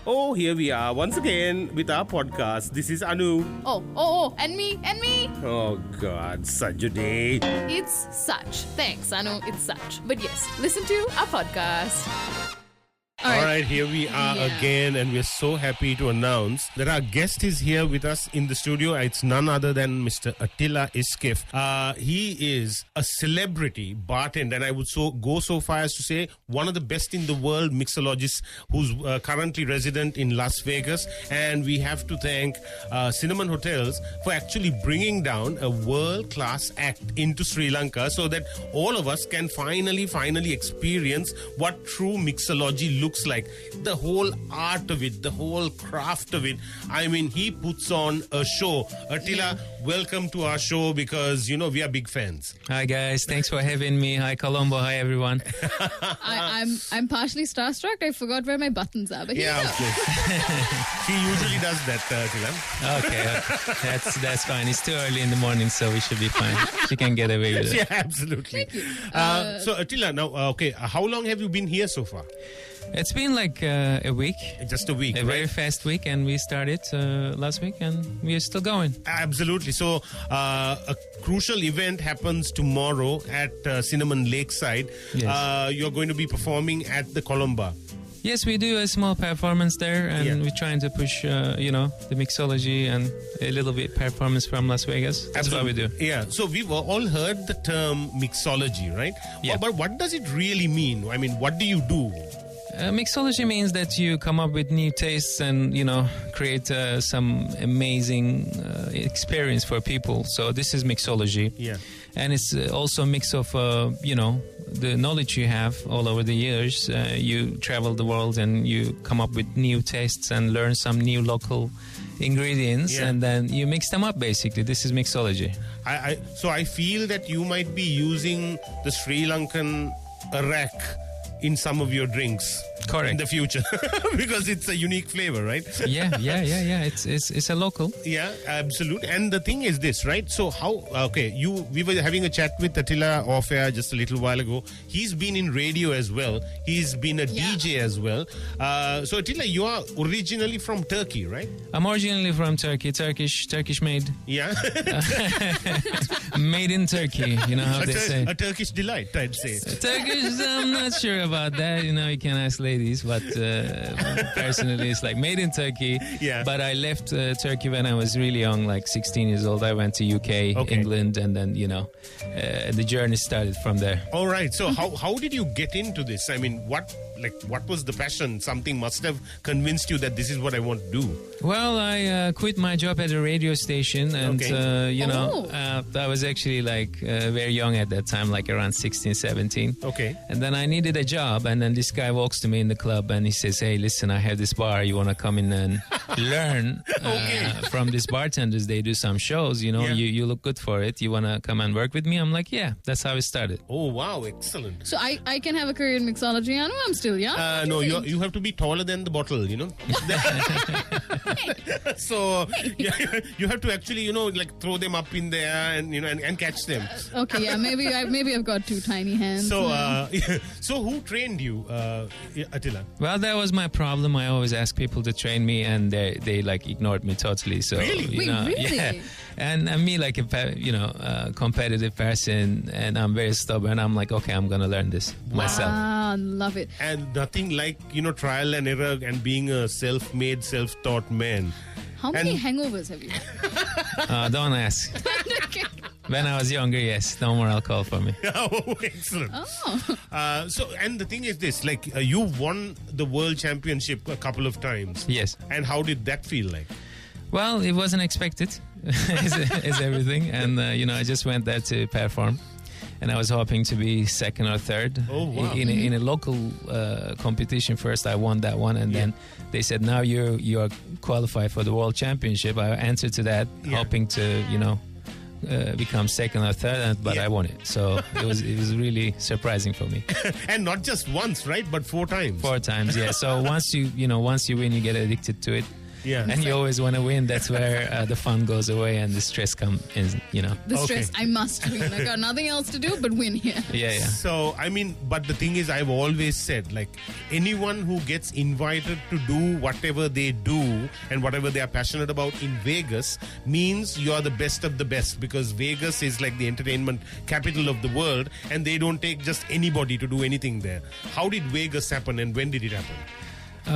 Oh, here we are once again with our podcast. This is Anu. Oh, and me. Oh God, such a day. It's such. Thanks, Anu. It's such. But yes, listen to our podcast. All right, here we are again, and we're so happy to announce that our guest is here with us in the studio. It's none other than Mr. Atilla Iskif. He is a celebrity bartender, and I would go so far as to say one of the best in the world mixologists who's currently resident in Las Vegas. And we have to thank Cinnamon Hotels for actually bringing down a world-class act into Sri Lanka so that all of us can finally experience what true mixology looks like. The whole art of it, the whole craft of it. I mean, he puts on a show. Atilla, welcome to our show because, we are big fans. Hi, guys. Thanks for having me. Hi, Colombo. Hi, everyone. I'm partially starstruck. I forgot where my buttons are. But yeah, okay. He usually does that, Atilla. Okay. That's fine. It's too early in the morning, so we should be fine. She can get away with it. Yeah, absolutely. Thank you. So, Atilla, now, how long have you been here so far? It's been like a week. Just a week, A very fast week, and we started last week, and we are still going. Absolutely. So, a crucial event happens tomorrow at Cinnamon Lakeside. Yes. You're going to be performing at the Colombo. Yes, we do a small performance there, and we're trying to push, the mixology and a little bit performance from Las Vegas. That's what we do. Yeah. So we've all heard the term mixology, right? Yeah. But what does it really mean? I mean, what do you do? Mixology means that you come up with new tastes and, create some amazing experience for people. So this is mixology. Yeah. And it's also a mix of, the knowledge you have all over the years. You travel the world and you come up with new tastes and learn some new local ingredients, and then you mix them up, basically. This is mixology. So I feel that you might be using the Sri Lankan arak in some of your drinks. Correct. In the future. Because it's a unique flavor, right? Yeah. It's a local. Yeah, absolutely. And the thing is this, right? So we were having a chat with Atilla off air just a little while ago. He's been in radio as well. He's been a DJ as well. So Atilla, you are originally from Turkey, right? I'm originally from Turkey. Turkish made. Yeah. Made in Turkey, how they say. A Turkish delight, I'd say. Turkish, I'm not sure about that. You can ask ladies, but personally it's like made in Turkey. Yeah. But I left Turkey when I was really young, like 16 years old. I went to UK, England, and then, the journey started from there. All right. So how did you get into this? I mean, what was the passion? Something must have convinced you that this is what I want to do. Well, I quit my job at a radio station, and I was actually very young at that time, like around 16, 17. Okay. And then I needed a job, and then this guy walks to me in the club and he says, "Hey, listen, I have this bar. You want to come in and learn from these bartenders? They do some shows. You look good for it. You want to come and work with me?" I'm like, "Yeah." That's how it started. Oh wow, excellent. So I can have a career in mixology. I know I'm still young. No, you have to be taller than the bottle, So you have to actually, throw them up in there and catch them. Okay, yeah, maybe I've got two tiny hands. So so who trained you, Atilla? Well, that was my problem. I always ask people to train me, and they ignored me totally. So really? Really? Yeah. And me, like a competitive person, and I'm very stubborn. I'm like, okay, I'm gonna learn this myself. Ah, love it. And nothing like trial and error and being a self-made, self-taught man. How many hangovers have you had? Don't ask. Okay. When I was younger, yes, no more alcohol for me. Oh, excellent. Oh. And the thing is this, you won the world championship a couple of times. Yes. And how did that feel like? Well, it wasn't expected, as everything. And, I just went there to perform. And I was hoping to be second or third. Oh, wow. In a local competition first. I won that one. And then they said, now you are qualified for the world championship. I answered to that, hoping to, become second or third, but I won it. So it was really surprising for me. And not just once, right? But 4 times. 4 times, yeah. So once you win, you get addicted to it. Yeah. And you always want to win. That's where the fun goes away and the stress comes in, The stress, I must win. I got nothing else to do but win here. Yeah. So, I mean, but the thing is, I've always said, like, anyone who gets invited to do whatever they do and whatever they are passionate about in Vegas means you are the best of the best, because Vegas is like the entertainment capital of the world, and they don't take just anybody to do anything there. How did Vegas happen, and when did it happen?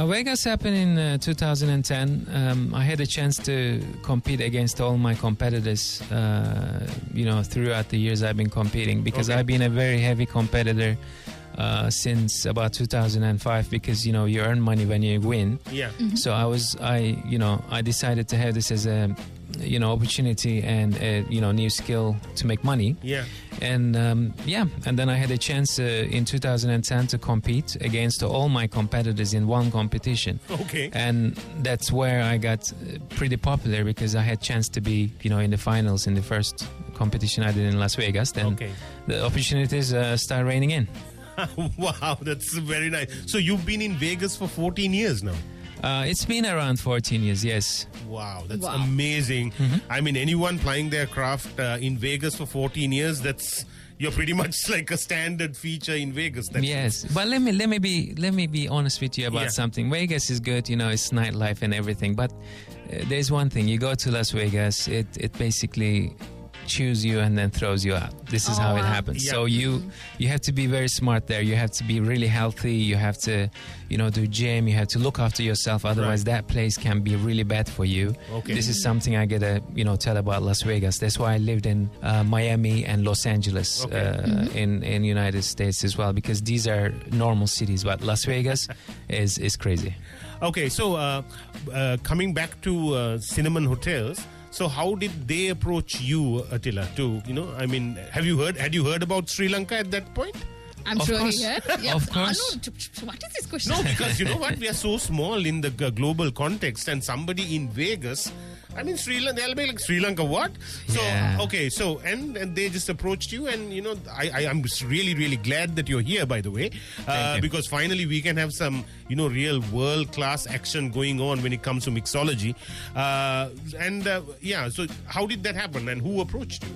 Vegas happened in 2010. I had a chance to compete against all my competitors, throughout the years I've been competing, because I've been a very heavy competitor since about 2005, because, you earn money when you win. Yeah. So I decided to have this as a, opportunity and a, new skill to make money. Yeah. And and then I had a chance in 2010 to compete against all my competitors in one competition. Okay. And that's where I got pretty popular, because I had chance to be, in the finals in the first competition I did in Las Vegas. Then the opportunities start raining in. Wow, that's very nice. So you've been in Vegas for 14 years now? It's been around 14 years, yes. Wow, that's amazing. I mean, anyone plying their craft in Vegas for 14 years, you're pretty much like a standard feature in Vegas. Yes, but let me be honest with you about something. Vegas is good, it's nightlife and everything, but there's one thing. You go to Las Vegas, it basically chews you and then throws you out. This is how it happens. Yeah. So you have to be very smart there. You have to be really healthy. You have to, do gym. You have to look after yourself. Otherwise, that place can be really bad for you. Okay. This is something I gotta, tell about Las Vegas. That's why I lived in Miami and Los Angeles in United States as well, because these are normal cities. But Las Vegas is crazy. Okay, so coming back to Cinnamon Hotels. So how did they approach you, Attila, had you heard about Sri Lanka at that point? I'm sure he heard. Yeah. Of course. What is this question? No, because you know what? We are so small in the global context, and somebody in Vegas, Sri Lanka, they'll be like, Sri Lanka, what? So, okay, so, and they just approached you, and, I'm really, really glad that you're here, by the way, because finally we can have some, real world-class action going on when it comes to mixology. So how did that happen, and who approached you?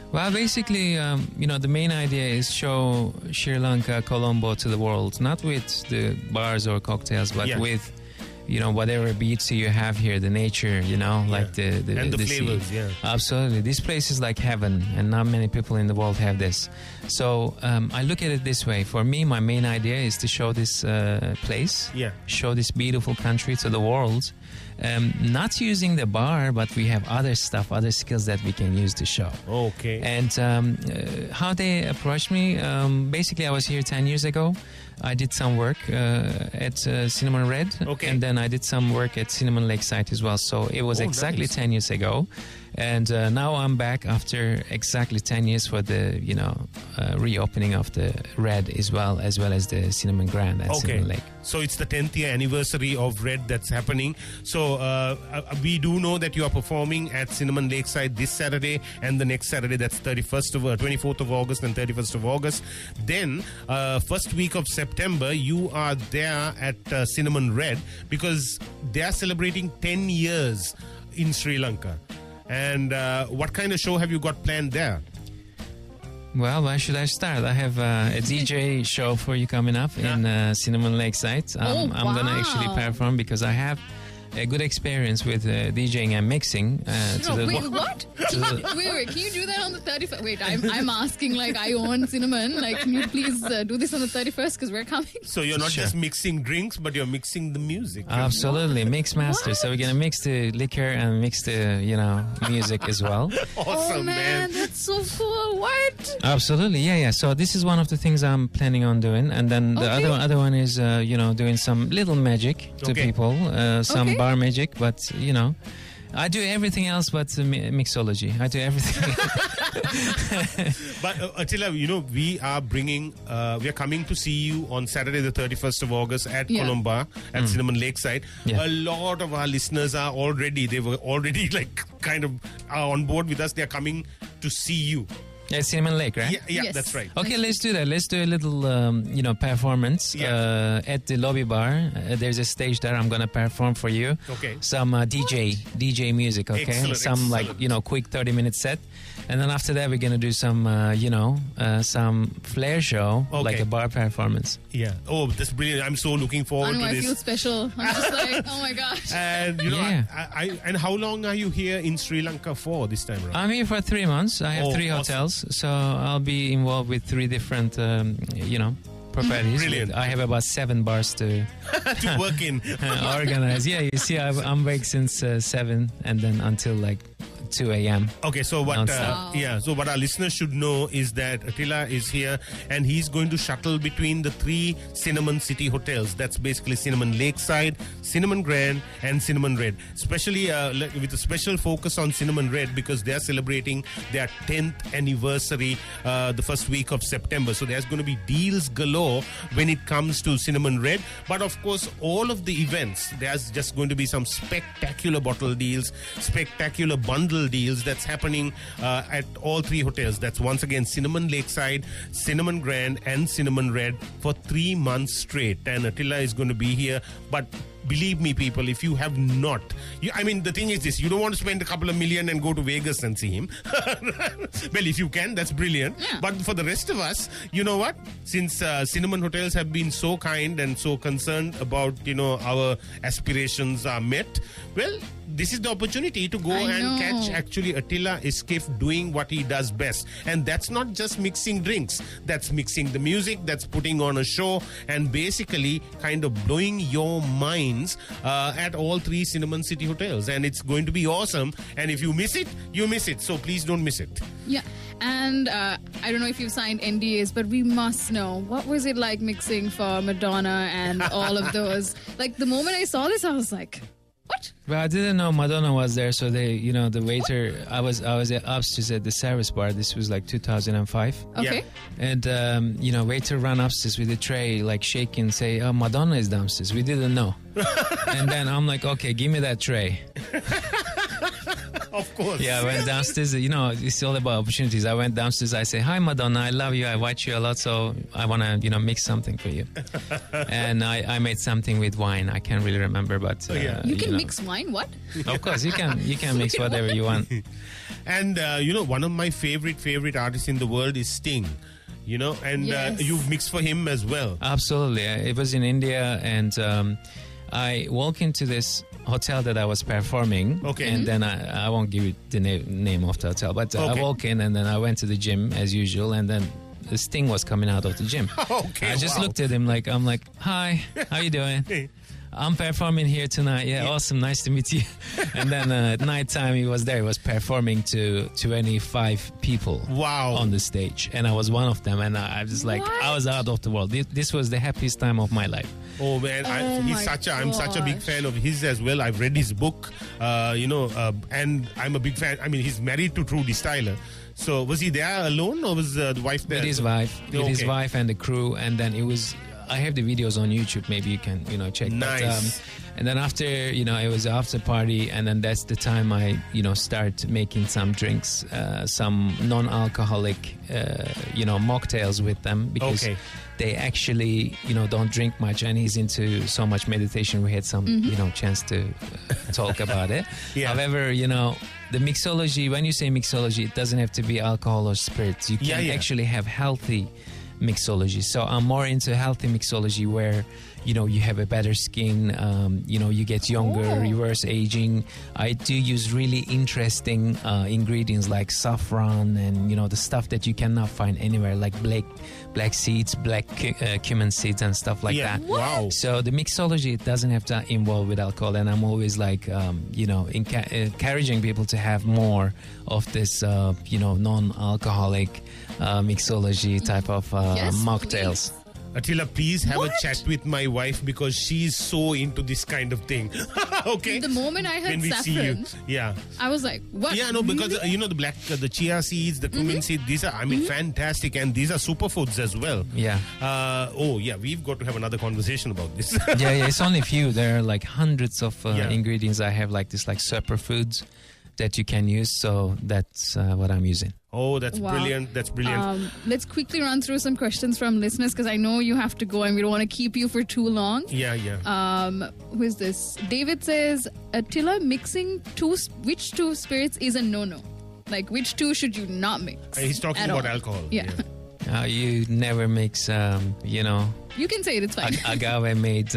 Well, basically, the main idea is show Sri Lanka, Colombo to the world, not with the bars or cocktails, but with, whatever beauty you have here, the nature, like the and the flavors, sea. Absolutely. This place is like heaven, and not many people in the world have this. So I look at it this way. For me, my main idea is to show this place, show this beautiful country to the world. Not using the bar, but we have other stuff, other skills that we can use to show. Okay. And how they approached me, basically I was here 10 years ago. I did some work at Cinnamon Red, and then I did some work at Cinnamon Lakeside as well. So it was exactly 10 years ago. And now I'm back after exactly 10 years for the, reopening of the Red as well as the Cinnamon Grand at Cinnamon Lake. So it's the 10th year anniversary of Red that's happening. So we do know that you are performing at Cinnamon Lakeside this Saturday and the next Saturday. That's 24th of August and 31st of August. Then first week of September, you are there at Cinnamon Red, because they are celebrating 10 years in Sri Lanka. And what kind of show have you got planned there? Well, where should I start? I have a DJ show for you coming up in Cinnamon Lakeside. I'm going to actually perform, because I have a good experience with DJing and mixing. What? Wait, can you do that on the 31st? Wait, I'm asking, like, I own Cinnamon. Like, can you please do this on the 31st, because we're coming? So you're not just mixing drinks, but you're mixing the music. Absolutely, mix master. So we're going to mix the liquor and mix the, music as well. Awesome, man. That's so cool. What? Absolutely, yeah. So this is one of the things I'm planning on doing. And then the other one is, doing some little magic to people, some bar magic, but I do everything else but mixology. I do everything. But Attila, we are coming to see you on Saturday the 31st of August at Colombo at Cinnamon Lakeside. A lot of our listeners are already, they were already like kind of are on board with us. They're coming to see you. Yeah, Cinnamon Lake, right? Yeah, Yes. that's right. Okay, let's do that. Let's do a little, performance at the lobby bar. There's a stage there. I'm gonna perform for you. Okay. Some DJ music. Okay. Excellent, Some excellent. quick 30-minute set, and then after that we're gonna do some some flair show, Okay. like a bar performance. Yeah. Oh, that's brilliant. I'm so looking forward I know, to I this. feel special. I'm just like, oh my gosh. And Yeah. and how long are you here in Sri Lanka for this time around? I'm here for 3 months. I have Oh, 3 awesome. hotels, so I'll be involved with 3 different, properties. Brilliant. I have about 7 bars to To work in. organize. Yeah, you see, I'm awake since 7 and then until like 2 a.m. Okay, so what? Non-stop. So what our listeners should know is that Atilla is here, and he's going to shuttle between the 3 Cinnamon City hotels. That's basically Cinnamon Lakeside, Cinnamon Grand, and Cinnamon Red. Especially with a special focus on Cinnamon Red because they are celebrating their 10th anniversary the first week of September. So there's going to be deals galore when it comes to Cinnamon Red. But of course, all of the events, there's just going to be some spectacular bottle deals, spectacular bundle deals that's happening at all 3 hotels. That's once again Cinnamon Lakeside, Cinnamon Grand, and Cinnamon Red for 3 months straight. And Atilla is going to be here. But believe me, people, if you have not, the thing is this: you don't want to spend a couple of million and go to Vegas and see him. Well, if you can, that's brilliant. Yeah. But for the rest of us, you know what? Since Cinnamon Hotels have been so kind and so concerned about, our aspirations are met, well, this is the opportunity to go I and know. catch actually Atilla Iskif doing what he does best. And that's not just mixing drinks. That's mixing the music, that's putting on a show, and basically kind of blowing your minds at all 3 Cinnamon City hotels. And it's going to be awesome. And if you miss it, you miss it. So please don't miss it. Yeah. And I don't know if you've signed NDAs, but we must know, what was it like mixing for Madonna and all of those? Like, the moment I saw this, I was like, what? Well, I didn't know Madonna was there, so they, the waiter. I was upstairs at the service bar. This was like 2005. Okay. Yeah. And waiter ran upstairs with a tray, like shaking, say, "Oh, Madonna is downstairs." We didn't know. And then I'm like, "Okay, give me that tray." Of course. Yeah, I went downstairs. It's all about opportunities. I went downstairs. I say, "Hi, Madonna. I love you. I watch you a lot, so I want to, mix something for you." And I made something with wine. I can't really remember, but yeah. You can mix wine? What? Of course, you can mix whatever you want. And one of my favorite artists in the world is Sting. And Yes. you've mixed for him as well. Absolutely. It was in India, and I walk into this hotel that I was performing. Okay. And then I won't give you the name of the hotel, but I Okay. walk in, and then I went to the gym as usual, and then the Sting was coming out of the gym. Okay, I just wow. looked at him I'm like, "Hi, how you doing?" "I'm performing here tonight." Yeah, awesome, nice to meet you. And then at nighttime he was there. He was performing to 25 people Wow. on the stage, and I was one of them. And I was like, What? I was out of the world. This was the happiest time of my life. Oh man, Oh I'm my such a big gosh. fan of his as well. I've read his book, and I'm a big fan. I mean, he's married to Trudy Styler. So was he there alone, or was the wife there? With his wife, Okay. and the crew, and then it was. I have the videos on YouTube. Maybe you can, check. Nice. But, and then after, it was after party, and then that's the time I, start making some drinks, some non-alcoholic, mocktails with them because Okay. they actually, don't drink much, and he's into so much meditation. We had some, chance to talk about it. Yeah. However, the mixology. When you say mixology, it doesn't have to be alcohol or spirits. You can Yeah. actually have healthy mixology. So I'm more into healthy mixology where you have a better skin, you get younger, Oh. reverse aging. I do use really interesting ingredients like saffron and the stuff that you cannot find anywhere, like black seeds, black cumin seeds and stuff like Yeah. that. Wow. So the mixology, it doesn't have to involve with alcohol, and I'm always like encouraging people to have more of this non-alcoholic mixology type of Yes, mocktails. Attila, please have What? a chat with my wife because she's so into this kind of thing. Okay. The moment I heard when we see you, saffron, yeah. I was like, what? Yeah, no, because the black, the chia seeds, the cumin seeds, these are, fantastic, and these are superfoods as well. Yeah. We've got to have another conversation about this. yeah, it's only few. There are like hundreds of Yeah. ingredients. I have like superfoods, that you can use. So that's what I'm using. Oh, that's Wow. brilliant. That's brilliant. Let's quickly run through some questions from listeners because I know you have to go and we don't want to keep you for too long. Yeah. Who is this? David says, Attila, mixing which two spirits is a no-no? Like, which two should you not mix? He's talking at about all? alcohol. Yeah. You never mix, You can say it, it's fine. agave made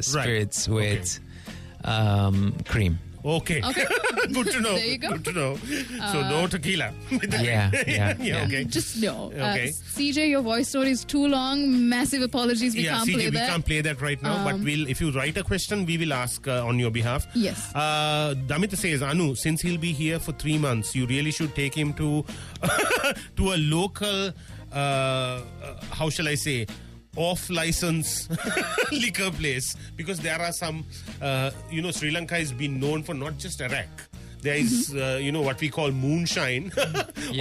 spirits with cream. Okay. Good to know. There you go. Good to know. So no tequila. Yeah. Okay. Just no. Okay. CJ, your voice note is too long. Massive apologies. We can't CJ, play we that. can't play that right now. But if you write a question, we will ask on your behalf. Yes. Damita says, Anu, since he'll be here for 3 months, you really should take him to to a local, how shall I say, off-license liquor place, because there are some, Sri Lanka has been known for not just Arak. There is, what we call moonshine,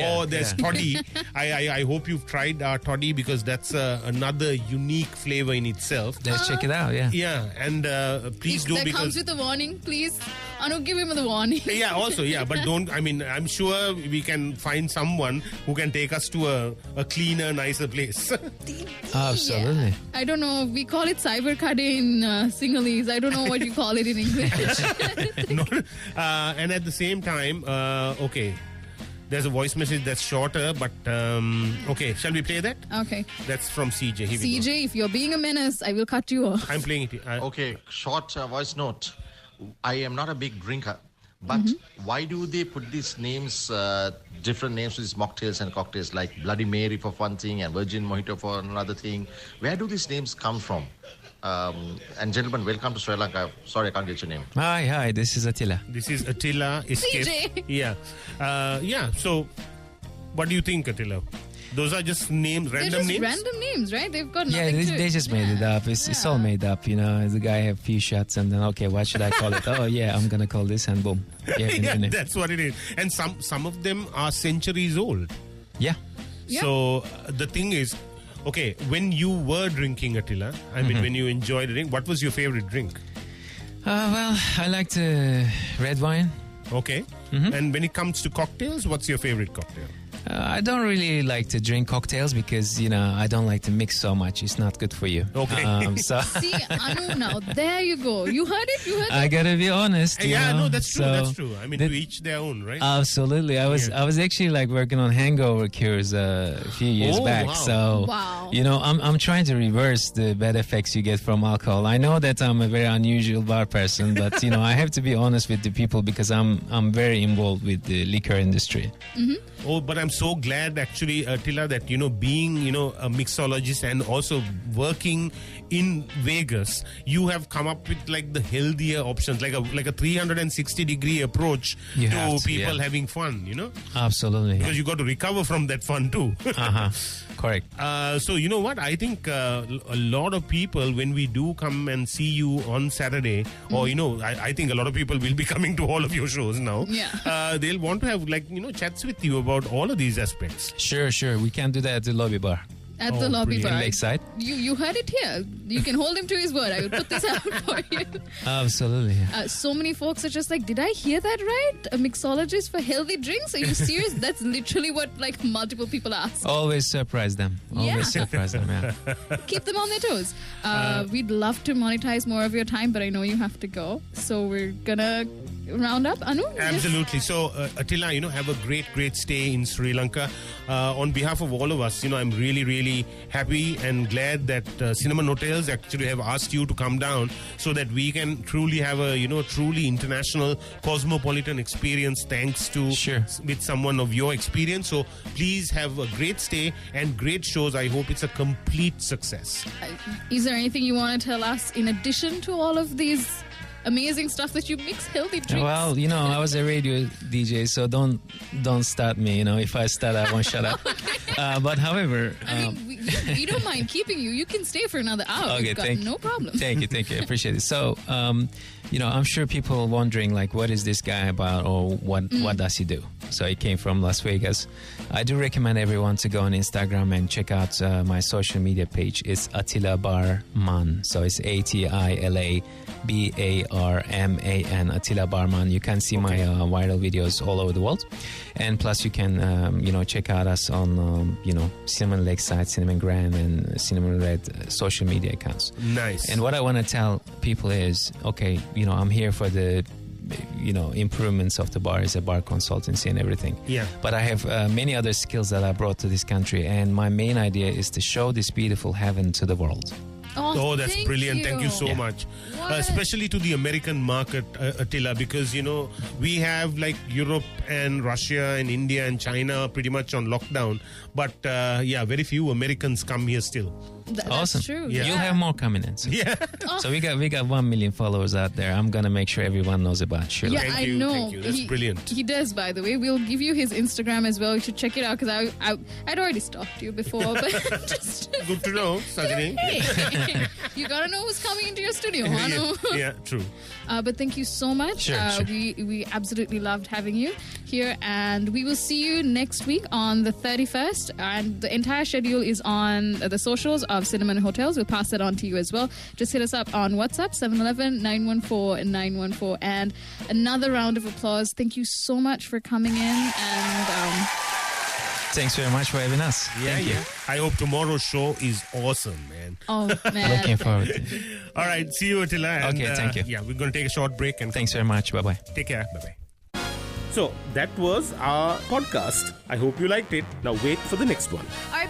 or there's toddy. I hope you've tried toddy because that's another unique flavor in itself. Let's check it out. Yeah. Yeah, and please do, that because comes with a warning, please. Anu, give him the warning. yeah, also, yeah, but don't, I'm sure we can find someone who can take us to a cleaner, nicer place. Absolutely. Yeah. I don't know. We call it cyber kade in Sinhalese. I don't know what you call it in English. No, and at the same time, okay, there's a voice message that's shorter, but okay, shall we play that? Okay. That's from CJ. Here we go. CJ, if you're being a menace, I will cut you off. I'm playing it. Okay, short voice note. I am not a big drinker, but why do they put these names, different names for these mocktails and cocktails, like Bloody Mary for one thing and Virgin Mojito for another thing? Where do these names come from? And gentlemen, welcome to Sri Lanka. Sorry, I can't get your name. Hi, this is Atilla. This is Atilla Iskif. CJ. Yeah. So, what do you think, Atilla? Those are just names, They're random just names? random names, right? They've got Yeah, nothing to they just made it up. It's all made up, The guy have a few shots and then, okay, what should I call it? Oh, yeah, I'm going to call this and boom. Yeah, that's what it is. And some of them are centuries old. Yeah. Yeah. So, the thing is, okay, when you were drinking, Attila, when you enjoyed a drink, what was your favorite drink? Well, I liked red wine. Okay. And when it comes to cocktails, what's your favorite cocktail? I don't really like to drink cocktails because, I don't like to mix so much. It's not good for you. Okay. See, Anu, now, there you go. You heard it? I gotta be honest. No, that's true. So That's true. To each their own, right? Absolutely. I was actually like working on hangover cures a few years back. Wow. So, Wow. I'm trying to reverse the bad effects you get from alcohol. I know that I'm a very unusual bar person, but, I have to be honest with the people because I'm very involved with the liquor industry. Oh, but I'm so glad actually, Attila, that, being, a mixologist and also working in Vegas, you have come up with like the healthier options, like a 360-degree approach You to have to, people yeah. having fun, Absolutely. because you got to recover from that fun too. Correct. So you know what? I think a lot of people, when we do come and see you on Saturday, or I think a lot of people will be coming to all of your shows now. Yeah. They'll want to have chats with you about all of these aspects. Sure. We can do that at the lobby bar At the lobby brilliant. bar. in Lakeside. You heard it here. You can hold him to his word. I will put this out for you. Absolutely. So many folks are just like, did I hear that right? A mixologist for healthy drinks? Are you serious? That's literally what multiple people ask. Always surprise them. Always surprise them, yeah. Keep them on their toes. We'd love to monetize more of your time, but I know you have to go. So we're gonna round up. Anu? Absolutely. So, Attila, have a great stay in Sri Lanka. On behalf of all of us, I'm really, really happy and glad that Cinnamon Hotels actually have asked you to come down so that we can truly have a, truly international cosmopolitan experience thanks to with someone of your experience. So, please have a great stay and great shows. I hope it's a complete success. Is there anything you want to tell us in addition to all of these amazing stuff that you mix, healthy drinks? Well, I was a radio DJ, so don't start me. If I start, I won't shut up. But however, we don't mind keeping you. You can stay for another hour. Okay, We've got no problem. Thank you. I appreciate it. So, I'm sure people wondering, like, what is this guy about, or what does he do? So he came from Las Vegas. I do recommend everyone to go on Instagram and check out my social media page. It's Atilla Barman. So it's ATILA BARMAN, Atilla Barman. You can see my viral videos all over the world. And plus you can, check out us on, Cinnamon Lakeside, Cinnamon Grand, and Cinnamon Red social media accounts. Nice. And what I want to tell people is, okay, I'm here for the improvements of the bar as a bar consultancy and everything. Yeah. But I have many other skills that I brought to this country, and my main idea is to show this beautiful heaven to the world. Oh, that's brilliant. Thank you so much. Especially to the American market, Atilla, because, we have like Europe and Russia and India and China pretty much on lockdown. But, very few Americans come here still. Awesome. That's true. Yeah. You'll have more coming in. So. Yeah. So we got 1 million followers out there. I'm going to make sure everyone knows about Shirley. Yeah, Thank you. know. That's brilliant. He does, by the way. We'll give you his Instagram as well. You should check it out, because I'd already stalked you before. But just Good to know, Sajini. hey, you got to know who's coming into your studio, Hanu. Yeah, true. But thank you so much. Sure. We absolutely loved having you here, and we will see you next week on the 31st. And the entire schedule is on the socials of Cinnamon Hotels. We'll pass that on to you as well. Just hit us up on WhatsApp, 711-914-914. And another round of applause. Thank you so much for coming in. And Thanks very much for having us. Thank you. I hope tomorrow's show is awesome, man. oh, man. Looking forward to it. All right, see you, Attila. And, Okay, thank you. Yeah, we're going to take a short break and Thanks very much. Bye-bye. take care. Bye-bye. So that was our podcast. I hope you liked it. Now wait for the next one. Our